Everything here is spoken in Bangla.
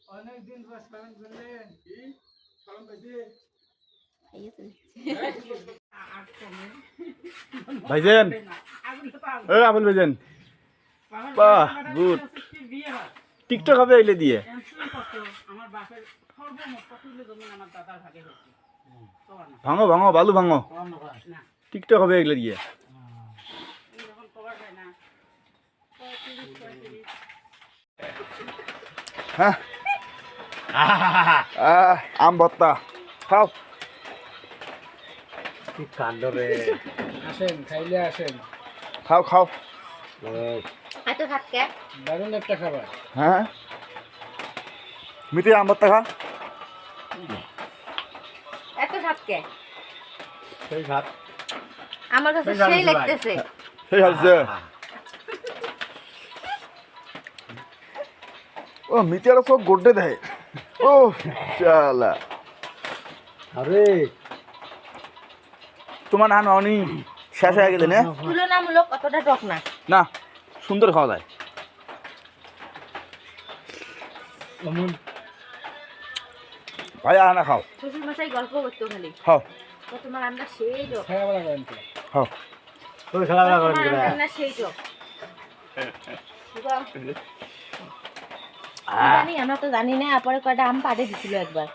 অনেকদিন পর সালাম করলেন কি সালাম পাইছে ভাইজান এই আবুল ভাইজান বাহ গুড টিকটক হবে এলে দিয়ে আমার বাপের সর্বমোট কতগুলো জমি আমার দাদার ভাগে হচ্ছে ভাঙো ভাঙো বালু ভাঙো না টিকটক হবে এগুলো দিয়ে যখন কভার হয় না হ্যাঁ আম ভর্তা খাও কি কাণ্ড রে আসেন খাইলে আসেন খাও খাও এত ভাত কে দারুণ একটা খাবার হ্যাঁ মিটি আম ভর্তা খা এত ভাত কে সেই ভাত আমার কাছে সেই সেই ভাত লাগতেছে সেই হচ্ছে ও মিটি আর সব গোড্ডে দেয় ও চালা আরে তোমার নান অনি শেষ হয়ে গেলে না তুলনামূলক অতটা টক না না সুন্দর খাওয়া যায় অমন ভাই আনা খাও শ্বশুর মশাই গল্প করতো খালি খাও তো তোমার আমরা সেই টক খাওয়া করেন তো খাও তুই খেলা করেন তোমার কিরা আমরা সেই টক জানি আমরা তো জানি না পরে কয়টা আম পাড়ে দিছিল একবার